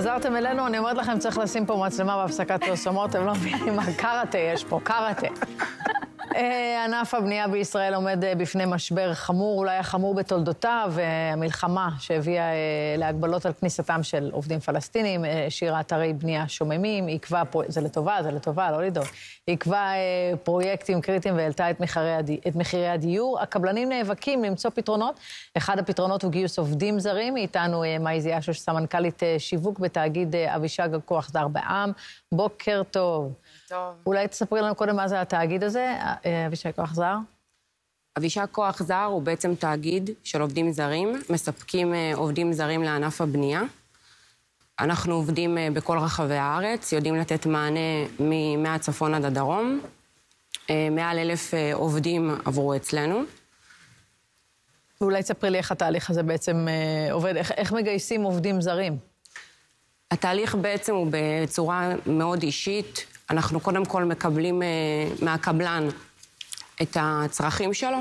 חזרתם אלינו, אני אומרת לכם, צריך לשים פה מצלמה בהפסקת פרסומות, אתם לא מבינים מה קראטה יש פה, קראטה. ענף הבנייה בישראל עומד בפני משבר חמור, אולי החמור בתולדותיו, המלחמה שהביאה להגבלות על כניסתם של עובדים פלסטינים, השאירה אתרי בנייה שוממים, עיכבה, זה לטובה, לא לדאוג, עיכבה פרויקטים קריטיים והעלתה את מחירי הדיור. הקבלנים נאבקים למצוא פתרונות, אחד הפתרונות הוא גיוס עובדים זרים, איתנו מאי זיאשוש, סמנכ"לית שיווק בתאגיד אבישג כוח זר בע"מ. בוקר טוב. טוב. אולי תספרי לנו קודם מה זה התאגיד הזה, אבישג כוח זר? אבישג כוח זר הוא בעצם תאגיד של עובדים זרים, מספקים עובדים זרים לענף הבנייה. אנחנו עובדים בכל רחבי הארץ, יודעים לתת מענה מהצפון עד הדרום. מעל 1,000 עובדים עברו אצלנו. ואולי תספרי לי איך התהליך הזה בעצם עובד, איך מגייסים עובדים זרים? התהליך בעצם הוא בצורה מאוד אישית. אנחנו קודם כל מקבלים מהקבלן את הצרכים שלו,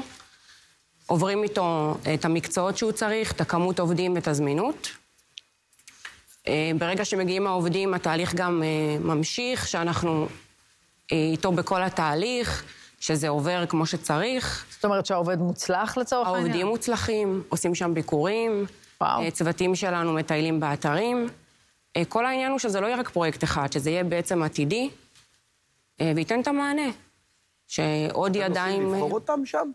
עוברים איתו את המקצועות שהוא צריך, את הכמות עובדים ואת הזמינות. ברגע שמגיעים העובדים, התהליך גם ממשיך, שאנחנו איתו בכל התהליך, שזה עובר כמו שצריך. זאת אומרת שהעובד מוצלח לצורך העניין? העובדים מוצלחים, עושים שם ביקורים, צוותים שלנו מטיילים באתרים. כל העניין הוא שזה לא יהיה רק פרויקט אחד, שזה יהיה בעצם עתידי, וייתן את המענה. שעוד ידיים... אתם לבחור אותם שם?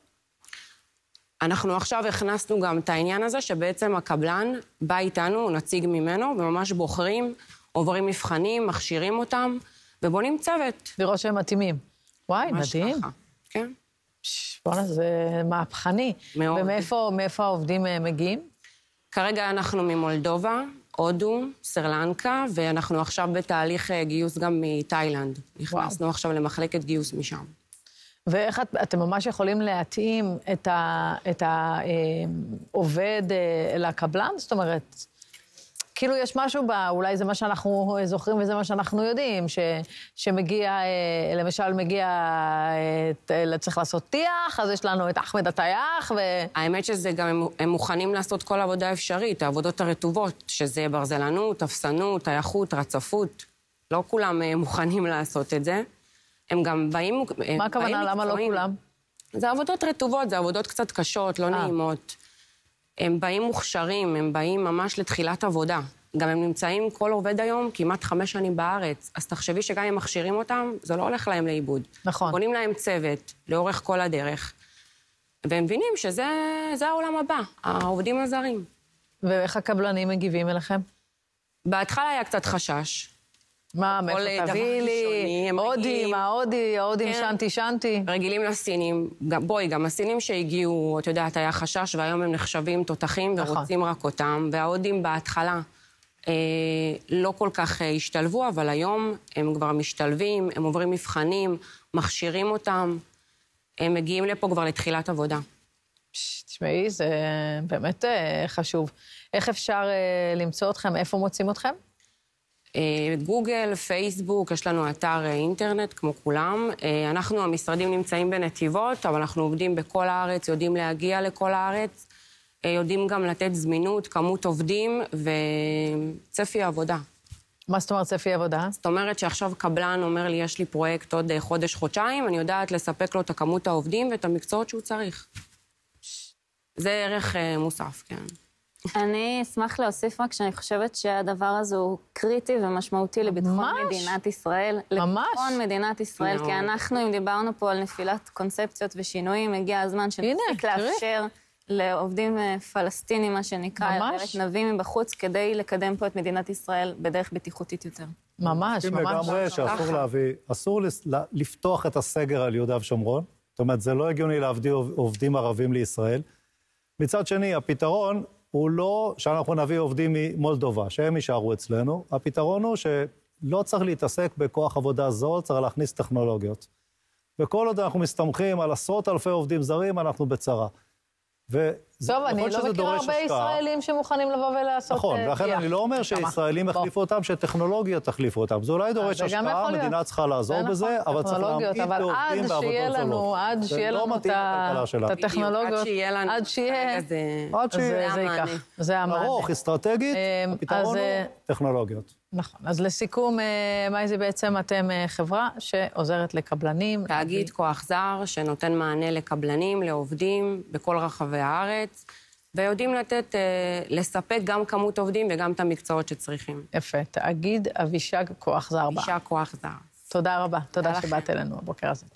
אנחנו עכשיו הכנסנו גם את העניין הזה, שבעצם הקבלן בא איתנו, נציג ממנו, וממש בוחרים, עוברים מבחנים, מכשירים אותם, ובונים צוות. לראות שהם מתאימים. וואי, מדהים. ככה. כן. בוא'נה, זה מהפכני. מאוד. ומאיפה העובדים מגיעים? כרגע אנחנו ממולדובה, הודו, סרלנקה, ואנחנו עכשיו בתהליך גיוס גם מתאילנד. נכנסנו עכשיו למחלקת גיוס משם. ואיך אתם ממש יכולים להתאים את העובד לקבלן? זאת אומרת, כאילו יש משהו אולי זה מה שאנחנו זוכרים וזה מה שאנחנו יודעים, שמגיע, למשל צריך לעשות טיח, אז יש לנו את אחמד הטייח האמת שזה גם, הם מוכנים לעשות כל עבודה אפשרית, העבודות הרטובות, שזה ברזלנות, אפסנות, טייחות, רצפות. לא כולם מוכנים לעשות את זה. הם גם באים... מה הכוונה? למה לא כולם? זה עבודות רטובות, זה עבודות קצת קשות, לא נעימות. הם באים מוכשרים, הם באים ממש לתחילת עבודה. גם הם נמצאים כל עובד היום כמעט 5 שנים בארץ, אז תחשבי שגם אם מכשירים אותם, זה לא הולך להם לאיבוד. נכון. בונים להם צוות לאורך כל הדרך, והם מבינים שזה העולם הבא, העובדים הזרים. ואיך הקבלנים מגיבים אליכם? בהתחלה היה קצת חשש. מה, מאיפה תביא לי? ההודים, שנתי. רגילים לסינים. בואי, גם הסינים שהגיעו, את יודעת, היה חשש, והיום הם נחשבים תותחים ורוצים רק אותם. וההודים בהתחלה לא כל כך השתלבו, אבל היום הם כבר משתלבים, הם עוברים מבחנים, מכשירים אותם, הם מגיעים לפה כבר לתחילת עבודה. תשמעי, זה באמת חשוב. איך אפשר למצוא אתכם? איפה מוצאים אתכם? גוגל, פייסבוק, יש לנו אתר אינטרנט כמו כולם. אנחנו, המשרדים נמצאים בנתיבות, אבל אנחנו עובדים בכל הארץ, יודעים להגיע לכל הארץ, יודעים גם לתת זמינות, כמות עובדים וצפי עבודה. מה זאת אומרת צפי עבודה? זאת אומרת שעכשיו קבלן אומר לי, יש לי פרויקט עוד חודש-חודשיים, אני יודעת לספק לו את הכמות העובדים ואת המקצועות שהוא צריך. זה ערך מוסף, כן. אני אשמח להוסיף רק שאני חושבת שהדבר הזה הוא קריטי ומשמעותי לביטחון מדינת ישראל. ממש. לביטחון מדינת ישראל, כי אנחנו, אם דיברנו פה על נפילת קונספציות ושינויים, הגיע הזמן שנפסיק לאפשר לעובדים פלסטינים, מה שנקרא, נבים מבחוץ, כדי לקדם פה את מדינת ישראל בדרך בטיחותית יותר. ממש, ממש. לגמרי שאסור להביא, אסור לפתוח את הסגר על יהודה ושומרון. זאת אומרת, זה לא הגיוני להביא עובדים ערבים לישראל. מצד שני, הפתרון הוא לא שאנחנו נביא עובדים ממולדובה, שהם יישארו אצלנו. הפתרון הוא שלא צריך להתעסק בכוח עבודה זול, צריך להכניס טכנולוגיות. וכל עוד אנחנו מסתמכים על 10,000 עובדים זרים, אנחנו בצרה. וזה טוב, אני לא מכירה הרבה ישראלים שמוכנים לבוא ולעשות... נכון, ולכן אני לא אומר שישראלים יחליפו אותם, שטכנולוגיה תחליפו אותם. זה אולי דורש השקעה, המדינה צריכה לעזור בזה, אבל צריך להמעיט בעובדים בעבודות זולות. עד שיהיה לנו את הטכנולוגיות, עד שיהיה... זה ייקח, זה המענה. ארוך, אסטרטגית, הפתרון הוא טכנולוגיות. נכון. אז לסיכום, מייזי, בעצם אתם חברה שעוזרת לקבלנים. תאגיד כוח זר שנותן מענה לקבלנים, לעובדים בכל רחבי הארץ, ויודעים לספק גם כמות עובדים וגם את המקצועות שצריכים. יפה. תאגיד אבישג כוח זר. אבישג כוח זר. תודה רבה. תודה שבאת אלינו הבוקר הזה.